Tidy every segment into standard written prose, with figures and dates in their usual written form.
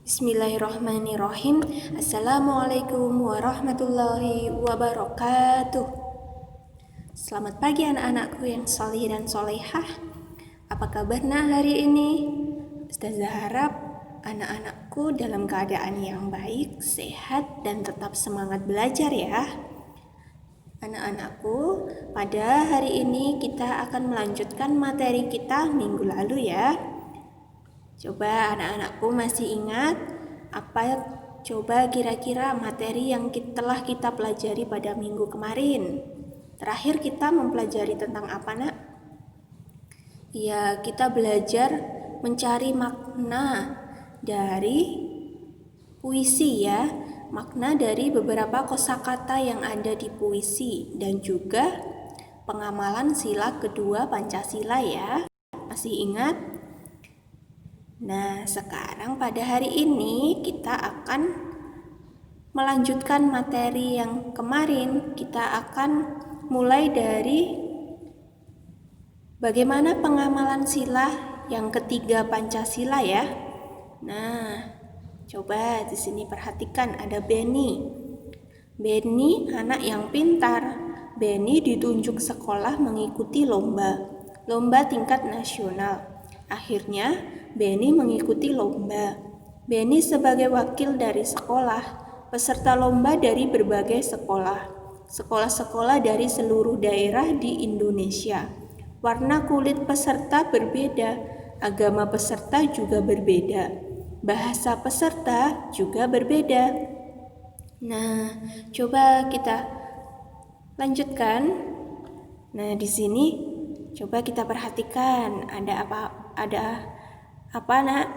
Bismillahirrahmanirrahim. Assalamualaikum warahmatullahi wabarakatuh. Selamat pagi anak-anakku yang solih dan solehah. Apa kabarnya hari ini? Ustazah harap anak-anakku dalam keadaan yang baik, sehat, dan tetap semangat belajar ya. Anak-anakku, pada hari ini kita akan melanjutkan materi kita minggu lalu ya. Coba anak-anakku masih ingat apa coba kira-kira materi yang telah kita pelajari pada minggu kemarin? Terakhir kita mempelajari tentang apa, Nak? Ya, kita belajar mencari makna dari puisi ya. Makna dari beberapa kosakata yang ada di puisi dan juga pengamalan sila kedua Pancasila ya. Masih ingat? Nah, sekarang pada hari ini kita akan melanjutkan materi yang kemarin. Kita akan mulai dari bagaimana pengamalan sila yang ketiga Pancasila ya. Nah, coba di sini perhatikan ada Beni. Beni anak yang pintar. Beni ditunjuk sekolah mengikuti lomba tingkat nasional. Akhirnya Beni mengikuti lomba. Beni sebagai wakil dari sekolah, peserta lomba dari berbagai sekolah-sekolah dari seluruh daerah di Indonesia. Warna kulit peserta berbeda, agama peserta juga berbeda, bahasa peserta juga berbeda. Nah, coba kita lanjutkan. Nah, di sini coba kita perhatikan ada apa, Nak?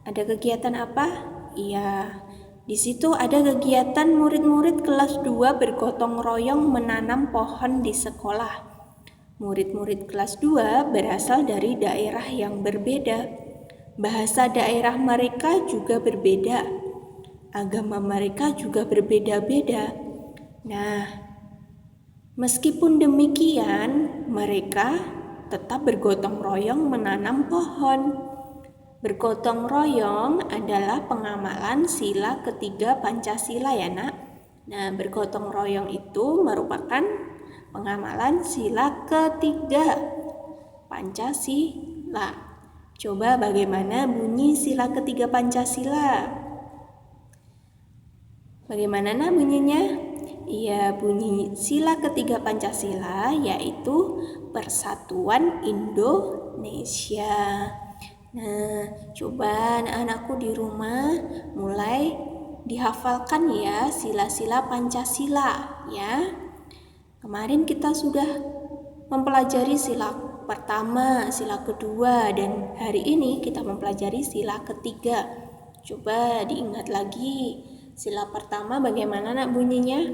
Ada kegiatan apa? Iya. Di situ ada kegiatan murid-murid kelas 2 bergotong royong menanam pohon di sekolah. Murid-murid kelas 2 berasal dari daerah yang berbeda. Bahasa daerah mereka juga berbeda. Agama mereka juga berbeda-beda. Nah, meskipun demikian, mereka tetap bergotong royong menanam pohon. Bergotong royong adalah pengamalan sila ketiga Pancasila ya, Nak. Nah, bergotong royong itu merupakan pengamalan sila ketiga Pancasila. Coba bagaimana bunyi sila ketiga Pancasila? Bagaimana, Nak, bunyinya? Iya, bunyi sila ketiga Pancasila yaitu Persatuan Indonesia. Nah, coba anak-anakku di rumah mulai dihafalkan ya sila-sila Pancasila ya. Kemarin kita sudah mempelajari sila pertama, sila kedua, dan hari ini kita mempelajari sila ketiga. Coba diingat lagi. Sila pertama bagaimana, Nak, bunyinya?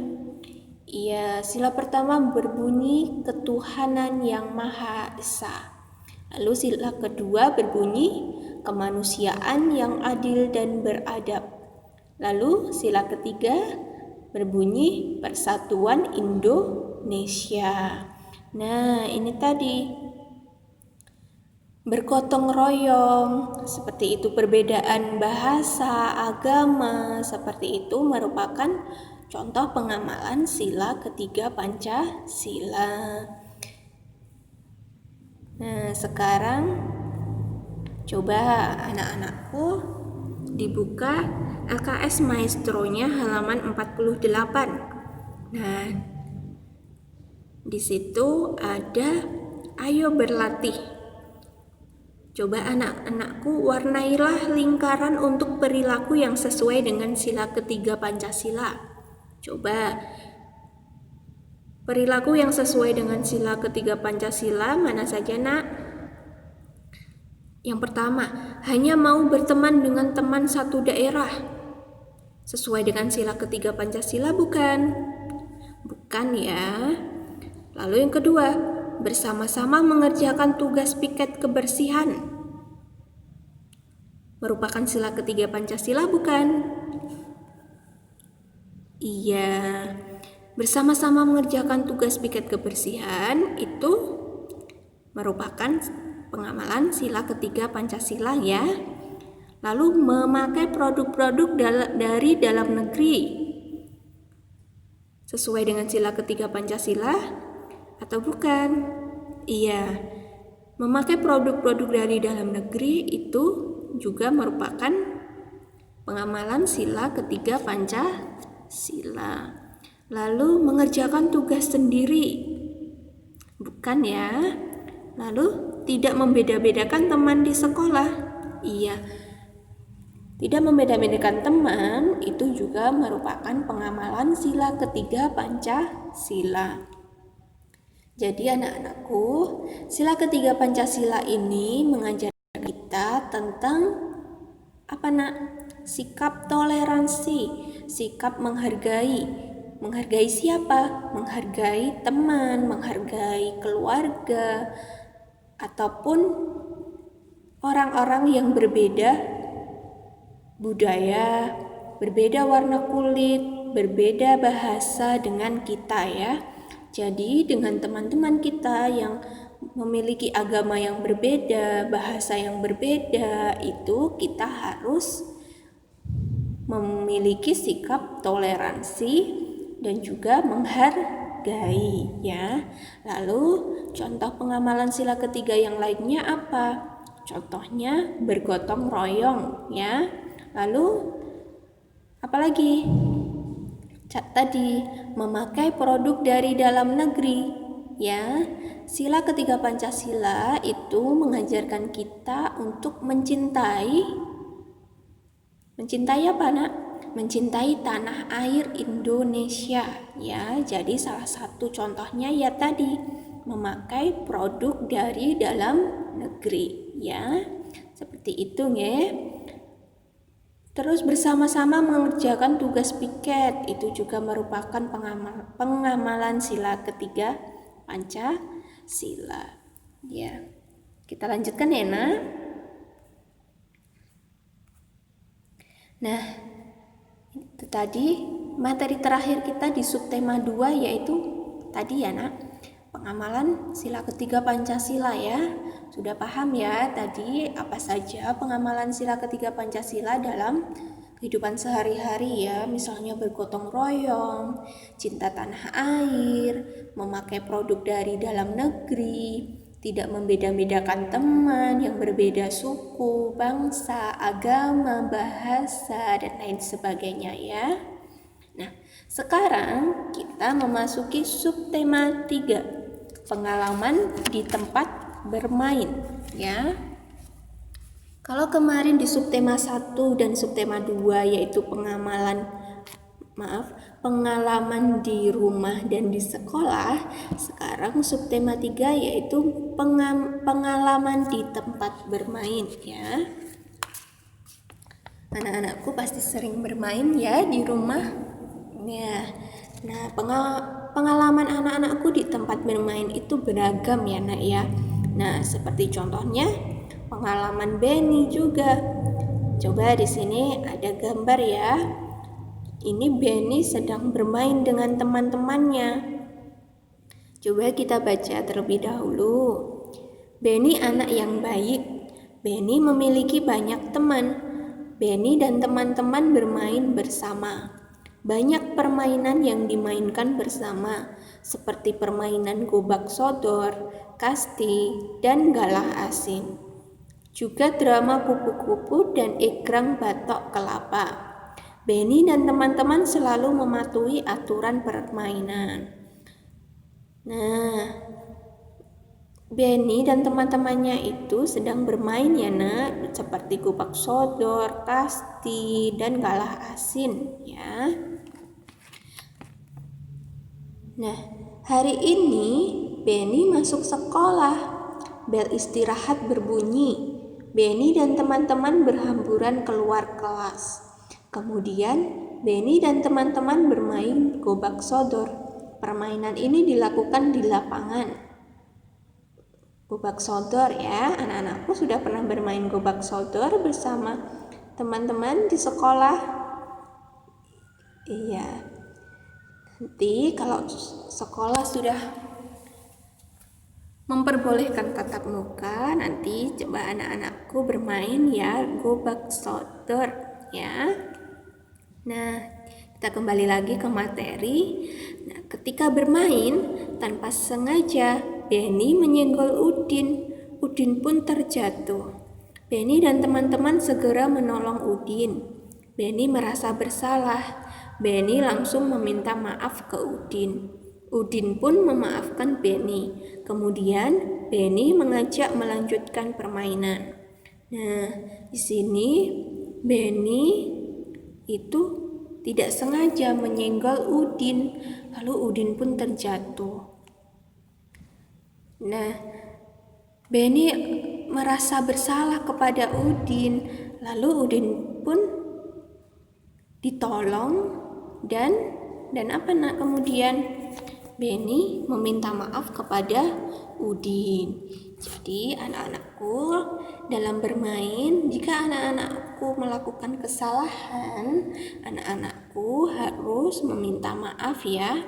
Iya, sila pertama berbunyi ketuhanan yang Maha Esa. Lalu sila kedua berbunyi kemanusiaan yang adil dan beradab. Lalu sila ketiga berbunyi Persatuan Indonesia. Nah, ini tadi bergotong royong, seperti itu perbedaan bahasa, agama, seperti itu merupakan contoh pengamalan sila ketiga Pancasila. Nah, sekarang coba anak-anakku dibuka LKS Maestronya halaman 48. Nah, di situ ada ayo berlatih. Coba anak-anakku warnailah lingkaran untuk perilaku yang sesuai dengan sila ketiga Pancasila. Coba perilaku yang sesuai dengan sila ketiga Pancasila mana saja, Nak? Yang pertama, hanya mau berteman dengan teman satu daerah. Sesuai dengan sila ketiga Pancasila bukan? Bukan ya. Lalu yang kedua, bersama-sama mengerjakan tugas piket kebersihan. Merupakan sila ketiga Pancasila bukan? Iya. Bersama-sama mengerjakan tugas piket kebersihan itu merupakan pengamalan sila ketiga Pancasila ya. Lalu memakai produk-produk dari dalam negeri sesuai dengan sila ketiga Pancasila atau bukan? Iya, memakai produk-produk dari dalam negeri itu juga merupakan pengamalan sila ketiga Pancasila. Lalu mengerjakan tugas sendiri, bukan ya? Lalu tidak membeda-bedakan teman di sekolah. Iya, tidak membeda-bedakan teman itu juga merupakan pengamalan sila ketiga Pancasila. Jadi anak-anakku, sila ketiga Pancasila ini mengajarkan kita tentang apa nak? Sikap toleransi, sikap menghargai. Menghargai siapa? Menghargai teman, menghargai keluarga, ataupun orang-orang yang berbeda budaya, berbeda warna kulit, berbeda bahasa dengan kita ya. Jadi dengan teman-teman kita yang memiliki agama yang berbeda, bahasa yang berbeda, itu kita harus memiliki sikap toleransi dan juga menghargai ya. Lalu contoh pengamalan sila ketiga yang lainnya apa? Contohnya bergotong royong ya. Lalu apalagi? Tadi memakai produk dari dalam negeri ya. Sila ketiga Pancasila itu mengajarkan kita untuk mencintai apa nak? Mencintai tanah air Indonesia ya. Jadi salah satu contohnya ya tadi memakai produk dari dalam negeri ya. Seperti itu ya. Terus bersama-sama mengerjakan tugas piket itu juga merupakan pengamalan sila ketiga Pancasila ya. Kita lanjutkan ya nak. Nah, itu tadi materi terakhir kita di subtema 2 yaitu tadi ya nak, pengamalan sila ketiga Pancasila ya. Sudah paham ya tadi apa saja pengamalan sila ketiga Pancasila dalam kehidupan sehari-hari ya. Misalnya bergotong royong, cinta tanah air, memakai produk dari dalam negeri, tidak membeda-bedakan teman yang berbeda suku, bangsa, agama, bahasa, dan lain sebagainya ya. Nah, sekarang kita memasuki subtema 3, pengalaman di tempat bermain ya. Kalau kemarin di subtema 1 dan subtema 2 yaitu pengalaman di rumah dan di sekolah, sekarang subtema 3 yaitu pengalaman di tempat bermain ya. Anak-anakku pasti sering bermain ya di rumah ya. Nah, pengalaman anak-anakku di tempat bermain itu beragam ya nak ya. Nah, seperti contohnya pengalaman Benny juga. Coba di sini ada gambar ya. Ini Benny sedang bermain dengan teman-temannya. Coba kita baca terlebih dahulu. Benny anak yang baik. Benny memiliki banyak teman. Benny dan teman-teman bermain bersama. Banyak permainan yang dimainkan bersama, seperti permainan gobak sodor, kasti, dan galah asin. Juga drama kupu-kupu dan egrang batok kelapa. Benny dan teman-teman selalu mematuhi aturan permainan. Nah, Benny dan teman-temannya itu sedang bermain ya nak, seperti gobak sodor, kasti, dan galah asin ya. Nah, hari ini Benny masuk sekolah. Bel istirahat berbunyi. Benny dan teman-teman berhamburan keluar kelas. Kemudian Benny dan teman-teman bermain gobak sodor. Permainan ini dilakukan di lapangan. Gobak sodor ya, anak-anakku sudah pernah bermain gobak sodor bersama teman-teman di sekolah? Iya. Nanti kalau sekolah sudah memperbolehkan tatap muka. Nanti coba anak-anakku bermain ya, gobak sodor ya. Nah, kita kembali lagi ke materi. Nah, ketika bermain tanpa sengaja Benny menyenggol Udin. Udin pun terjatuh. Benny dan teman-teman segera menolong Udin. Benny merasa bersalah. Benny langsung meminta maaf ke Udin. Udin pun memaafkan Benny. Kemudian Benny mengajak melanjutkan permainan. Nah, di sini Benny itu tidak sengaja menyenggol Udin, lalu Udin pun terjatuh. Nah, Benny merasa bersalah kepada Udin, lalu Udin pun ditolong dan apa nak kemudian Benny meminta maaf kepada Udin. Jadi anak-anakku, dalam bermain, jika anak-anakku melakukan kesalahan, anak-anakku harus meminta maaf ya.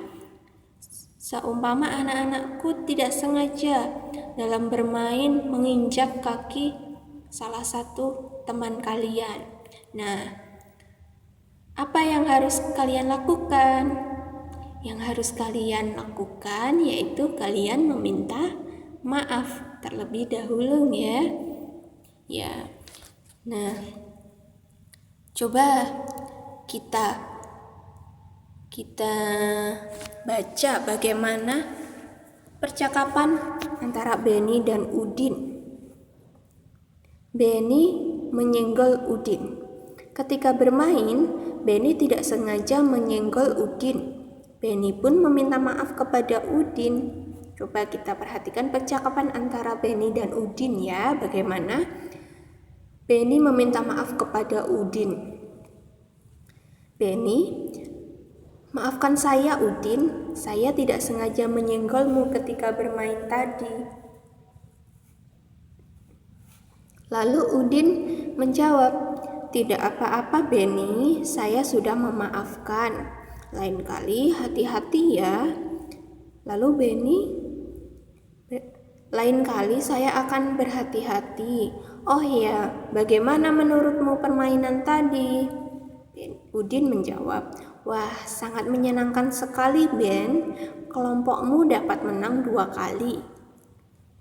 Seumpama anak-anakku tidak sengaja dalam bermain menginjak kaki salah satu teman kalian. Nah, apa yang harus kalian lakukan? Yang harus kalian lakukan yaitu kalian meminta maaf terlebih dahulu ya. Ya. Nah, coba kita baca bagaimana percakapan antara Benny dan Udin. Benny menyenggol Udin. Ketika bermain, Benny tidak sengaja menyenggol Udin. Benny pun meminta maaf kepada Udin. Coba kita perhatikan percakapan antara Benny dan Udin ya. Bagaimana Benny meminta maaf kepada Udin. Benny, maafkan saya Udin, saya tidak sengaja menyenggolmu ketika bermain tadi. Lalu Udin menjawab, tidak apa-apa Benny, saya sudah memaafkan. Lain kali hati-hati ya. Lalu Benny, lain kali saya akan berhati-hati. Oh ya, bagaimana menurutmu permainan tadi? Udin menjawab, wah sangat menyenangkan sekali Ben, kelompokmu dapat menang 2 kali.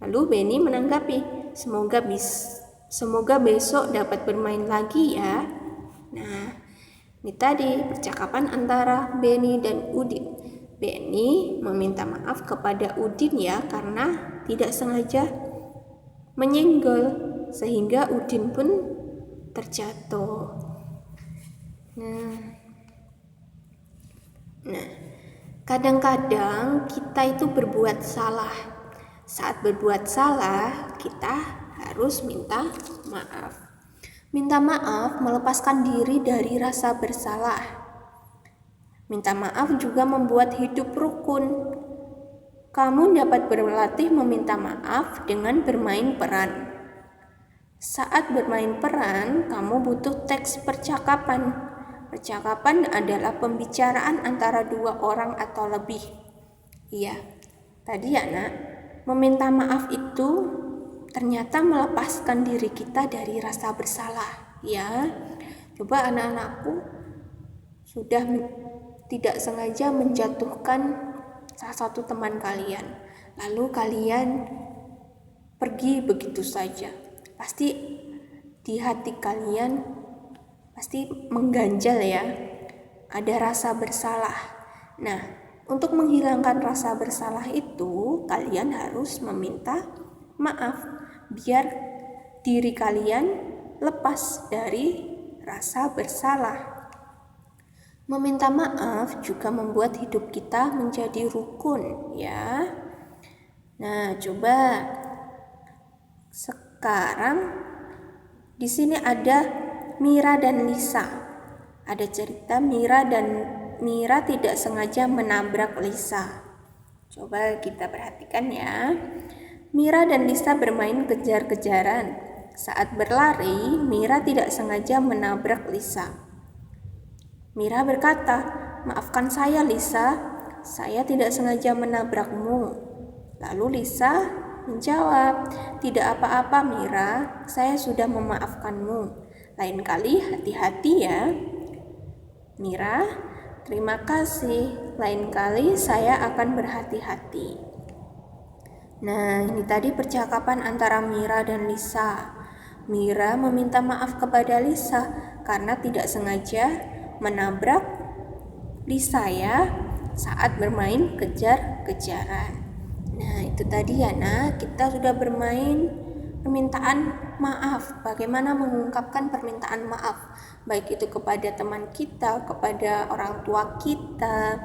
Lalu Benny menanggapi, semoga besok dapat bermain lagi ya. Nah, ini tadi percakapan antara Benny dan Udin. Benny meminta maaf kepada Udin ya karena tidak sengaja menyenggol sehingga Udin pun terjatuh. Nah, kadang-kadang kita itu berbuat salah. Saat berbuat salah, kita harus minta maaf. Minta maaf melepaskan diri dari rasa bersalah. Minta maaf juga membuat hidup rukun. Kamu dapat berlatih meminta maaf dengan bermain peran. Saat bermain peran, kamu butuh teks percakapan. Percakapan adalah pembicaraan antara 2 orang atau lebih. Iya, tadi ya nak, meminta maaf itu ternyata melepaskan diri kita dari rasa bersalah. Ya, coba anak-anakku sudah tidak sengaja menjatuhkan salah satu teman kalian, lalu kalian pergi begitu saja. Pasti di hati kalian pasti mengganjal ya, ada rasa bersalah. Nah, untuk menghilangkan rasa bersalah itu, kalian harus meminta maaf, biar diri kalian lepas dari rasa bersalah. Meminta maaf juga membuat hidup kita menjadi rukun ya. Nah, coba sekarang di sini ada Mira dan Lisa. Ada cerita Mira tidak sengaja menabrak Lisa. Coba kita perhatikan ya. Mira dan Lisa bermain kejar-kejaran. Saat berlari, Mira tidak sengaja menabrak Lisa. Mira berkata, maafkan saya Lisa, saya tidak sengaja menabrakmu. Lalu Lisa menjawab, "Tidak apa-apa Mira, saya sudah memaafkanmu. Lain kali hati-hati ya." "Mira, terima kasih. Lain kali saya akan berhati-hati." Nah, ini tadi percakapan antara Mira dan Lisa. Mira meminta maaf kepada Lisa karena tidak sengaja menabrak Lisa ya saat bermain kejar-kejaran. Nah, itu tadi ya nak, kita sudah bermain permintaan maaf. Bagaimana mengungkapkan permintaan maaf, baik itu kepada teman kita, kepada orang tua kita,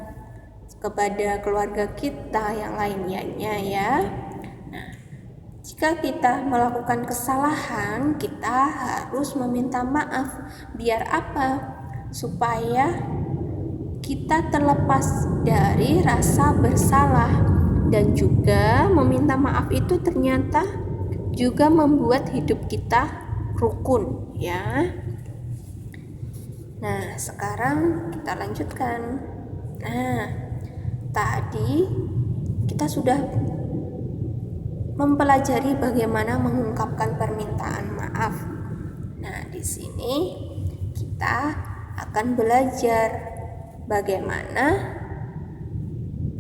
kepada keluarga kita yang lainnya ya. Nah, jika kita melakukan kesalahan, kita harus meminta maaf. Biar apa? Supaya kita terlepas dari rasa bersalah. Dan juga meminta maaf itu ternyata juga membuat hidup kita rukun ya. Nah, sekarang kita lanjutkan. Nah, tadi kita sudah mempelajari bagaimana mengungkapkan permintaan maaf. Nah, di sini kita akan belajar bagaimana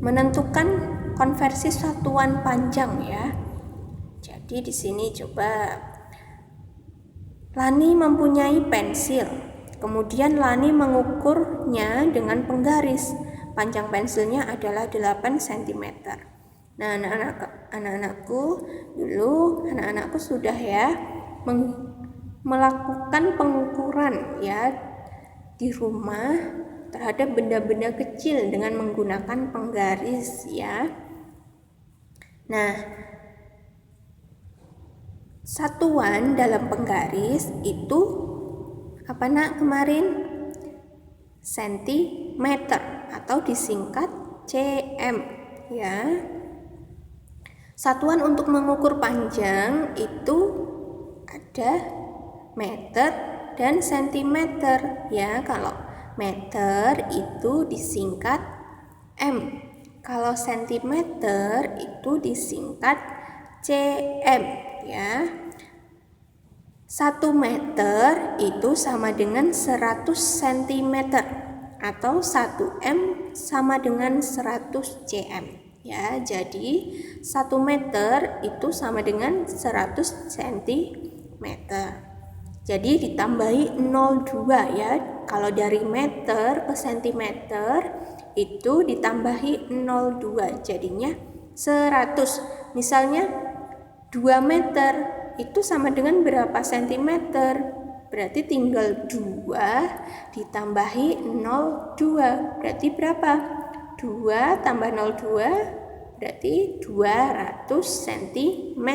menentukan konversi satuan panjang ya. Jadi di sini coba, Lani mempunyai pensil. Kemudian Lani mengukurnya dengan penggaris. Panjang pensilnya adalah 8 cm. Nah, anak-anakku sudah ya melakukan pengukuran ya di rumah terhadap benda-benda kecil dengan menggunakan penggaris ya. Nah, satuan dalam penggaris itu apa nak kemarin? Sentimeter atau disingkat cm ya. Satuan untuk mengukur panjang itu ada meter dan sentimeter ya. Kalau meter itu disingkat m, kalau sentimeter itu disingkat cm ya. 1 meter itu sama dengan 100 cm atau 1 m sama dengan 100 cm ya. Jadi 1 meter itu sama dengan 100 cm. Jadi ditambahi 02 ya. Kalau dari meter ke sentimeter itu ditambahi 02 jadinya 100. Misalnya 2 meter itu sama dengan berapa sentimeter? Berarti tinggal 2 ditambahi 02. Berarti berapa? 2 tambah 02 berarti 200 cm.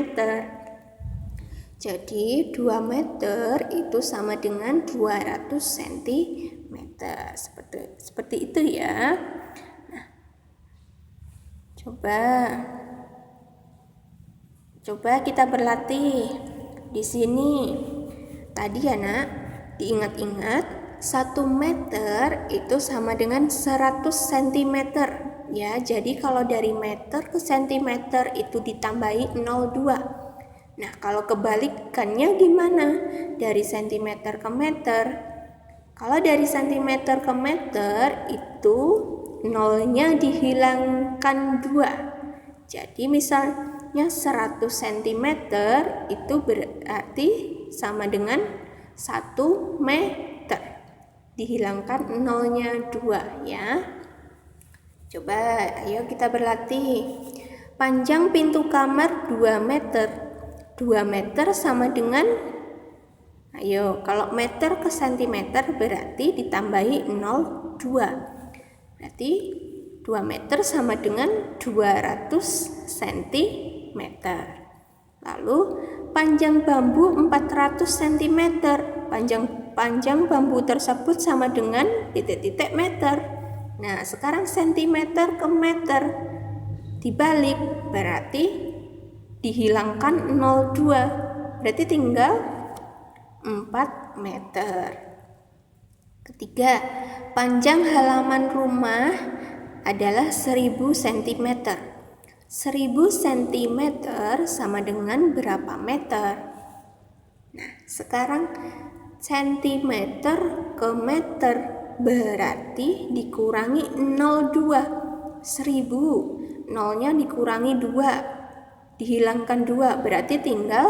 Jadi 2 meter itu sama dengan 200 cm. Seperti itu ya. Nah, Coba kita berlatih di sini. Tadi ya nak, diingat-ingat 1 meter itu sama dengan 100 cm ya. Jadi kalau dari meter ke sentimeter itu ditambahi 02. Nah, kalau kebalikannya gimana? Dari sentimeter ke meter. Kalau dari sentimeter ke meter itu nolnya dihilangkan 2. Jadi misalnya 100 cm itu berarti sama dengan 1 meter. Dihilangkan nolnya 2 ya. Coba ayo kita berlatih. Panjang pintu kamar 2 meter. 2 meter sama dengan, ayo kalau meter ke sentimeter berarti ditambahi 02. Berarti 2 meter sama dengan 200 cm. Lalu panjang bambu 400 cm. Panjang bambu tersebut sama dengan titik-titik meter. Nah, sekarang sentimeter ke meter dibalik berarti dihilangkan 02. Berarti tinggal 4 meter. Ketiga, panjang halaman rumah adalah 1000 cm. 1000 cm sama dengan berapa meter? Nah, sekarang sentimeter ke meter berarti dikurangi 0,2. 1000, nolnya dikurangi 2, dihilangkan 2, berarti tinggal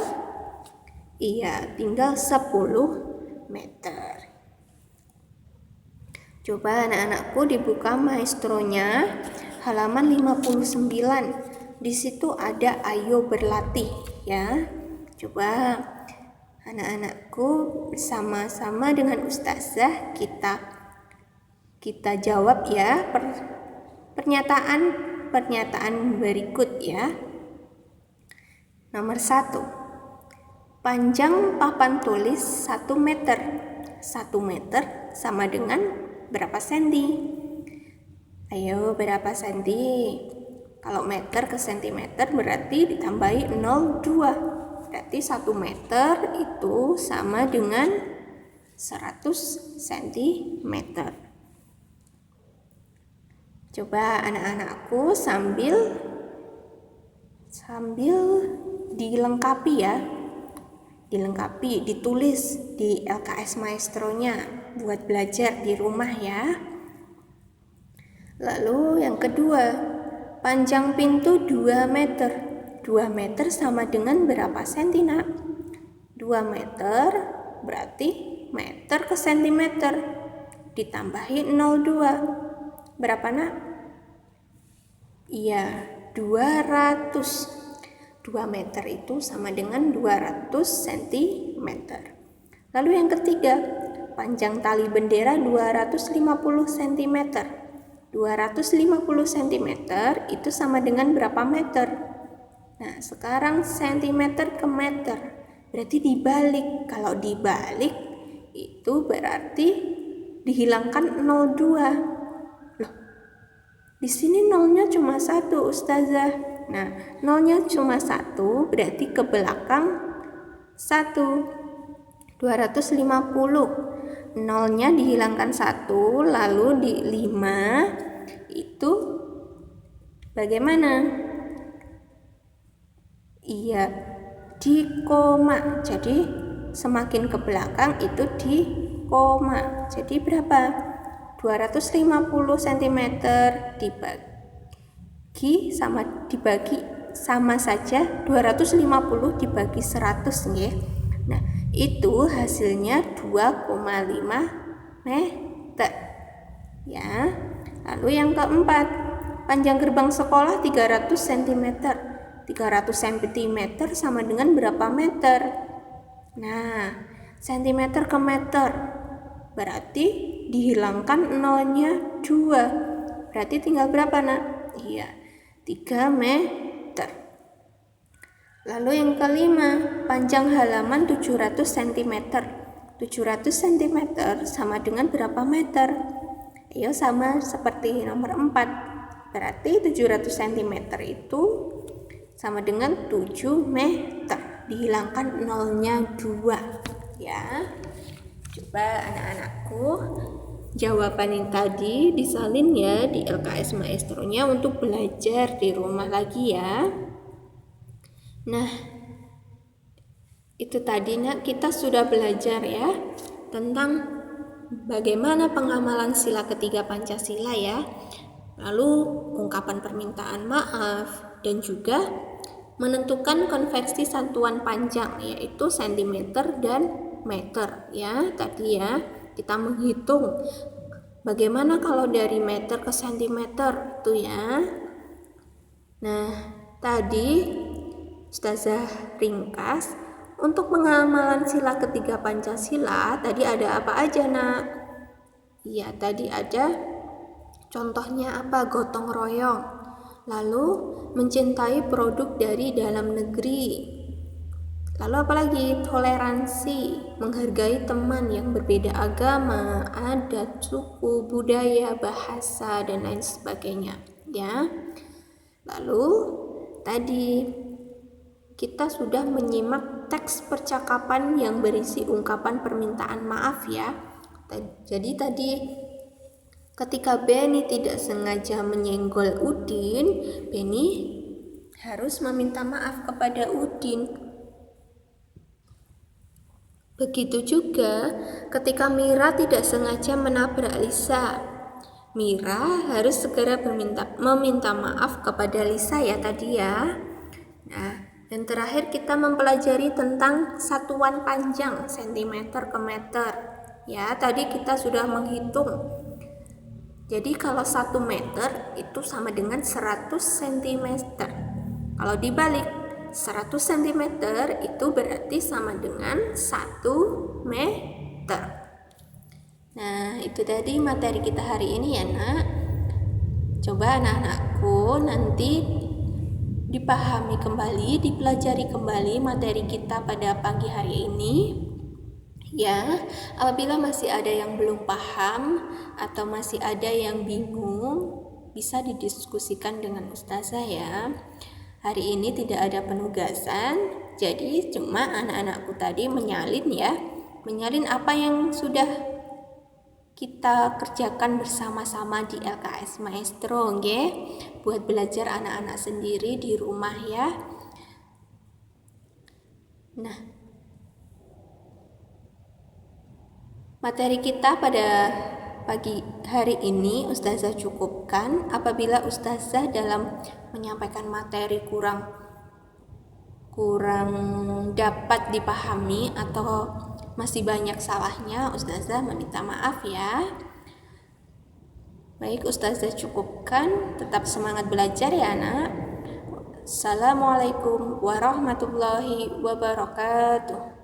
10 meter. Coba anak-anakku dibuka maestronya halaman 59. Di situ ada ayo berlatih ya. Coba anak-anakku bersama-sama dengan ustazah kita jawab ya pernyataan berikut ya. Nomor 1. Panjang papan tulis 1 meter. 1 meter sama dengan berapa senti? Ayo, berapa senti? Kalau meter ke sentimeter berarti ditambahi 0,2. Berarti 1 meter itu sama dengan 100 cm. Coba anak-anakku sambil dilengkapi ya. Dilengkapi, ditulis di LKS Maestronya buat belajar di rumah ya. Lalu yang kedua, panjang pintu 2 meter. 2 meter sama dengan berapa senti, Nak? 2 meter berarti meter ke sentimeter. Ditambahi 0,2. Berapa, Nak? Iya, 200. 2 meter itu sama dengan 200 cm. Lalu yang ketiga, panjang tali bendera 250 cm. 250 cm itu sama dengan berapa meter? Nah, sekarang sentimeter ke meter. Berarti dibalik. Kalau dibalik itu berarti dihilangkan 0,2. Loh, di sini nolnya cuma 1, Ustazah. Nah, nolnya cuma 1, berarti ke belakang 1. 250. Nolnya dihilangkan 1, lalu di 5 itu bagaimana? Iya, di koma. Jadi semakin ke belakang itu di koma. Jadi berapa? 250 cm dibagi sama saja 250 dibagi 100 nggih. Nah, itu hasilnya 2,5 meter. Ya. Lalu yang keempat, panjang gerbang sekolah 300 cm. 300 cm sama dengan berapa meter? Nah, sentimeter ke meter. Berarti dihilangkan nolnya 2. Berarti tinggal berapa, Nak? Iya, 3 meter. Lalu yang kelima, panjang halaman 700 cm. 700 cm sama dengan berapa meter? Ayo, sama seperti nomor 4. Berarti 700 cm itu sama dengan 7 meter. Dihilangkan nolnya 2. Ya. Coba anak-anakku jawaban yang tadi disalin ya di LKS Maestronya untuk belajar di rumah lagi ya. Nah, itu tadi Nak, kita sudah belajar ya tentang bagaimana pengamalan sila ketiga Pancasila ya. Lalu ungkapan permintaan maaf dan juga menentukan konveksi satuan panjang yaitu sentimeter dan meter ya. Tadi ya kita menghitung bagaimana kalau dari meter ke sentimeter tuh ya. Nah, tadi Ustazah ringkas untuk pengamalan sila ketiga Pancasila tadi ada apa aja, Nak? Iya, tadi ada contohnya apa? Gotong royong. Lalu mencintai produk dari dalam negeri. Lalu apalagi? Toleransi, menghargai teman yang berbeda agama, adat, suku, budaya, bahasa dan lain sebagainya, ya. Lalu tadi kita sudah menyimak teks percakapan yang berisi ungkapan permintaan maaf ya. Jadi tadi ketika Benny tidak sengaja menyenggol Udin, Benny harus meminta maaf kepada Udin. Begitu juga ketika Mira tidak sengaja menabrak Lisa. Mira harus segera meminta maaf kepada Lisa ya tadi ya. Nah, dan terakhir kita mempelajari tentang satuan panjang cm ke meter. Ya, tadi kita sudah menghitung. Jadi kalau 1 meter itu sama dengan 100 cm. Kalau dibalik 100 cm itu berarti sama dengan 1 meter. Nah, itu tadi materi kita hari ini ya nak. Coba anak-anakku nanti dipahami kembali, dipelajari kembali materi kita pada pagi hari ini. Ya, apabila masih ada yang belum paham atau masih ada yang bingung, bisa didiskusikan dengan ustazah ya. Hari ini tidak ada penugasan, jadi cuma anak-anakku tadi menyalin ya, menyalin apa yang sudah kita kerjakan bersama-sama di LKS Maestro, nggih, buat belajar anak-anak sendiri di rumah ya. Nah, materi kita pada pagi hari ini ustazah cukupkan. Apabila ustazah dalam menyampaikan materi kurang dapat dipahami atau masih banyak salahnya, ustazah meminta maaf ya. Baik, ustazah cukupkan. Tetap semangat belajar ya anak. Assalamualaikum warahmatullahi wabarakatuh.